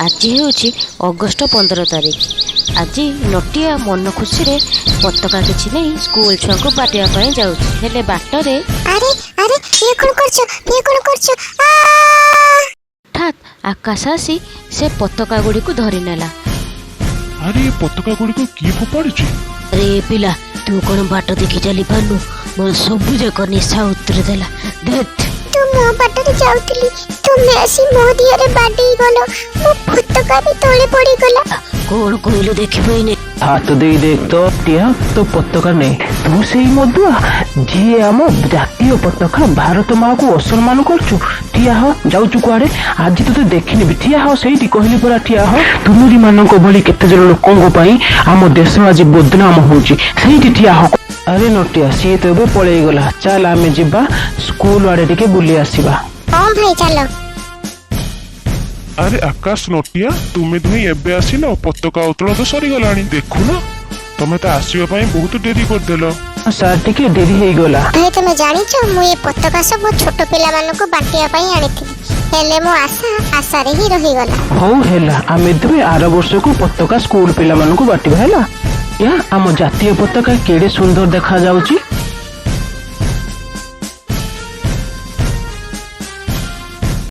आज हूँ अगस्ट 15 तारिख। आज नटिया मन खुशी रे पताका किछि नहीं स्कूल छुआ को बाटिया जाऊे बाटर अरे अरे ये कौन करछो हठात आकाश आसी से पताका गुड़ी को धरी नेला। अरे ये पताका गुड़ी को किए फोपाड़ी? अरे पिला तू कौन बाट देखी चली पारनु मोर सब जाक निशा उतरी देला। देख तू मो बाटर जाउतली तुमे आसी मो दियरे बाडी गलो मो पताका भी तोले पड़ी गला। कौन कहलु देखिबई हाथ दे देख तो टिया तो पताका नहीं तू से मधुआ जी आम जातीय पताका भारत माँ को असम्मान करछु। ठिया हो जाऊचु कुआडे आज तो देखिनि भी ठिया हो सेठी कहली परा ठिया हो तुमरी मानक भली केते जन लोकंग पई आम देश आज बदनाम होउची सेठी ठिया हो। अरे नटिया सी तो बे पळेई गला चल आमे जिबा स्कूल आडे टिके बुली आसीबा। हां भाई चलो। अरे आकाश नटिया तुम्हें दुहे एबे आसिल पताका उतोलन तो सरी गलानी देखुन तमे तो आसीबा पई बहुत डेरी कर देलो। सर टिके डेरी हेई गला। भाई तुम जानिचो मु ये पताका सब छोट पिला मानको बाटिया पई आनिथिली हेले मो आशा रे ही रही गला। हो हेला आमे दुहे आर वर्ष को पताका स्कूल पिला मानको बाटिबा हेला। या आम जातीय पताका केड़े सुंदर देखा जाउची।